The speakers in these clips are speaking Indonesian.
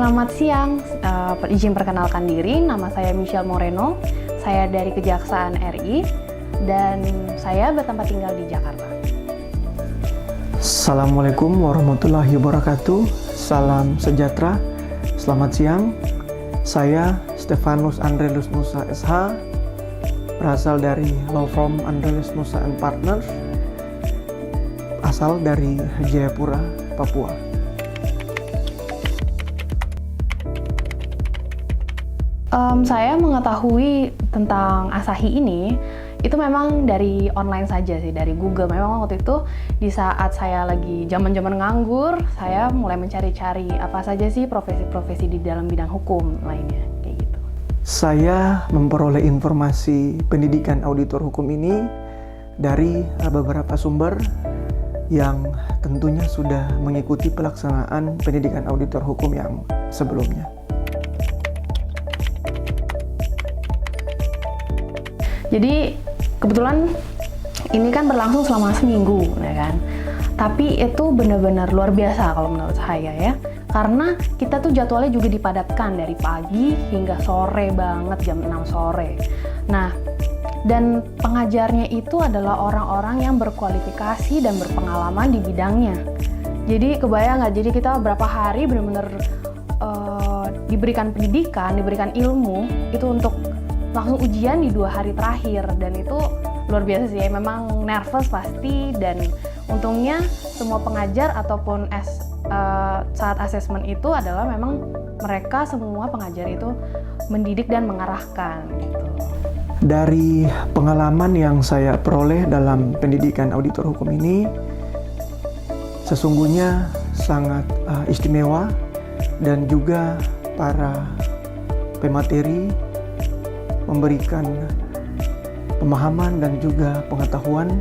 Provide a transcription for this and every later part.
Selamat siang, izin perkenalkan diri, nama saya Michelle Moreno, saya dari Kejaksaan RI, dan saya bertempat tinggal di Jakarta. Assalamualaikum warahmatullahi wabarakatuh, salam sejahtera, selamat siang. Saya Stefanus Andrelius Nusa SH, berasal dari Law Firm Andrelius Nusa & Partners, asal dari Jayapura, Papua. Saya mengetahui tentang Asahi ini, itu memang dari online saja sih, dari Google. Memang waktu itu di saat saya lagi zaman-zaman nganggur, saya mulai mencari-cari apa saja sih profesi-profesi di dalam bidang hukum lainnya, kayak gitu. Saya memperoleh informasi pendidikan auditor hukum ini dari beberapa sumber yang tentunya sudah mengikuti pelaksanaan pendidikan auditor hukum yang sebelumnya. Jadi kebetulan ini kan berlangsung selama seminggu, ya kan? Tapi itu benar-benar luar biasa kalau menurut saya ya. Karena kita tuh jadwalnya juga dipadatkan dari pagi hingga sore banget, jam 6 sore. Nah, dan pengajarnya itu adalah orang-orang yang berkualifikasi dan berpengalaman di bidangnya. Jadi kebayang nggak? Jadi kita berapa hari benar-benar diberikan pendidikan, diberikan ilmu itu untuk langsung ujian di 2 hari terakhir, dan itu luar biasa sih. Memang nervous pasti, dan untungnya semua pengajar ataupun saat asesmen itu adalah memang mereka semua pengajar itu mendidik dan mengarahkan gitu. Dari pengalaman yang saya peroleh dalam pendidikan auditor hukum ini, sesungguhnya sangat istimewa, dan juga para pemateri memberikan pemahaman dan juga pengetahuan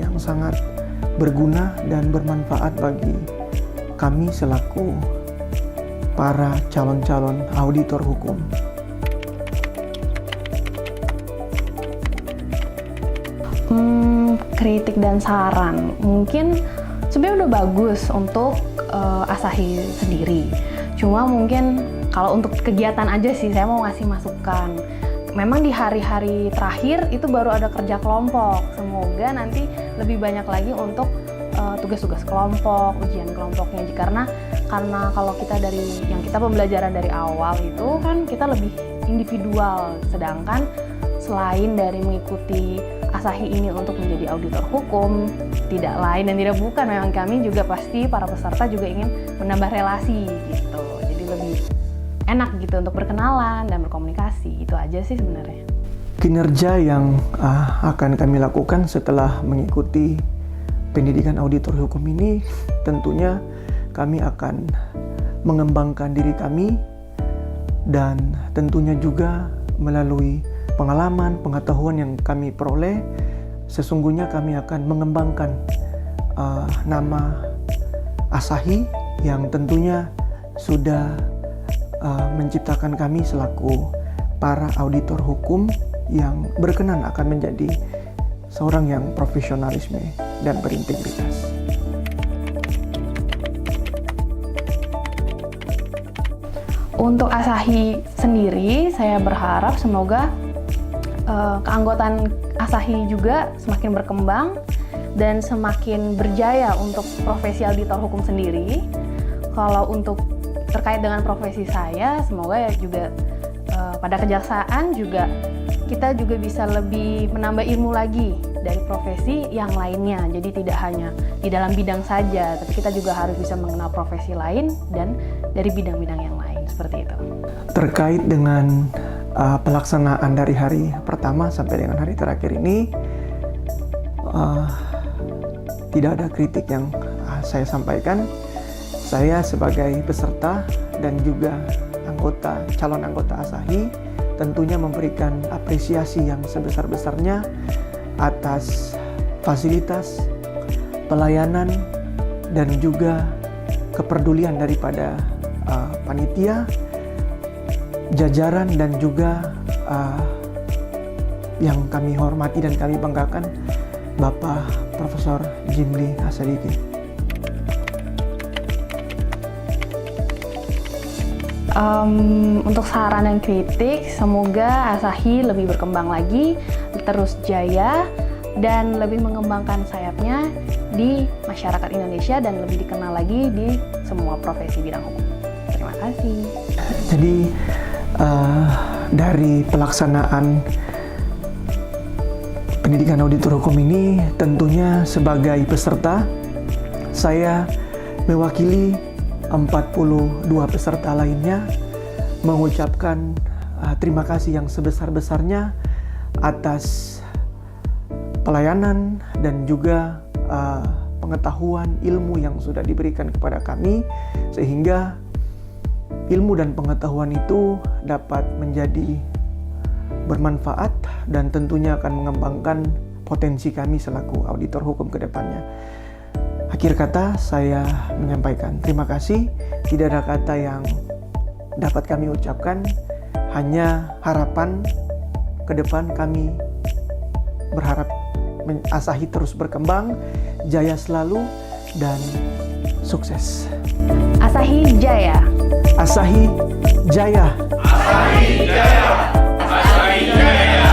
yang sangat berguna dan bermanfaat bagi kami selaku para calon-calon auditor hukum. Kritik dan saran mungkin sebenarnya udah bagus untuk Asahi sendiri. Cuma mungkin kalau untuk kegiatan aja sih saya mau ngasih masukan. Memang di hari-hari terakhir itu baru ada kerja kelompok. Semoga nanti lebih banyak lagi untuk tugas-tugas kelompok, ujian kelompoknya. Karena kalau kita pembelajaran dari awal itu kan kita lebih individual. Sedangkan selain dari mengikuti Asahi ini untuk menjadi auditor hukum, tidak lain dan tidak bukan, memang kami juga pasti para peserta juga ingin menambah relasi gitu. Jadi lebih enak gitu untuk berkenalan dan berkomunikasi. Itu aja sih sebenarnya. Kinerja yang akan kami lakukan setelah mengikuti pendidikan auditor hukum ini, tentunya kami akan mengembangkan diri kami, dan tentunya juga melalui pengalaman, pengetahuan yang kami peroleh, sesungguhnya kami akan mengembangkan nama Asahi yang tentunya sudah menciptakan kami selaku para auditor hukum yang berkenan akan menjadi seorang yang profesionalisme dan berintegritas. Untuk Asahi sendiri, saya berharap semoga keanggotaan Asahi juga semakin berkembang dan semakin berjaya untuk profesi auditor hukum sendiri. Kalau untuk terkait dengan profesi saya, semoga ya juga pada kejaksaan juga kita juga bisa lebih menambah ilmu lagi dari profesi yang lainnya. Jadi tidak hanya di dalam bidang saja, tapi kita juga harus bisa mengenal profesi lain dan dari bidang-bidang yang lain, seperti itu. Terkait dengan pelaksanaan dari hari pertama sampai dengan hari terakhir ini, tidak ada kritik yang saya sampaikan. Saya sebagai peserta dan juga calon anggota Asahi tentunya memberikan apresiasi yang sebesar-besarnya atas fasilitas, pelayanan, dan juga kepedulian daripada panitia, jajaran, dan juga yang kami hormati dan kami banggakan, Bapak Profesor Jimli Hasadiki. Untuk saran dan kritik, semoga Asahi lebih berkembang lagi, terus jaya, dan lebih mengembangkan sayapnya di masyarakat Indonesia dan lebih dikenal lagi di semua profesi bidang hukum. Terima kasih. Jadi dari pelaksanaan pendidikan auditor hukum ini, tentunya sebagai peserta, saya mewakili 42 peserta lainnya mengucapkan terima kasih yang sebesar-besarnya atas pelayanan dan juga pengetahuan ilmu yang sudah diberikan kepada kami, sehingga ilmu dan pengetahuan itu dapat menjadi bermanfaat dan tentunya akan mengembangkan potensi kami selaku auditor hukum ke depannya. Akhir kata, saya menyampaikan terima kasih. Tidak ada kata yang dapat kami ucapkan, hanya harapan ke depan. Kami berharap Asahi terus berkembang, jaya selalu, dan sukses. Asahi Jaya. Asahi Jaya. Asahi Jaya. Asahi Jaya.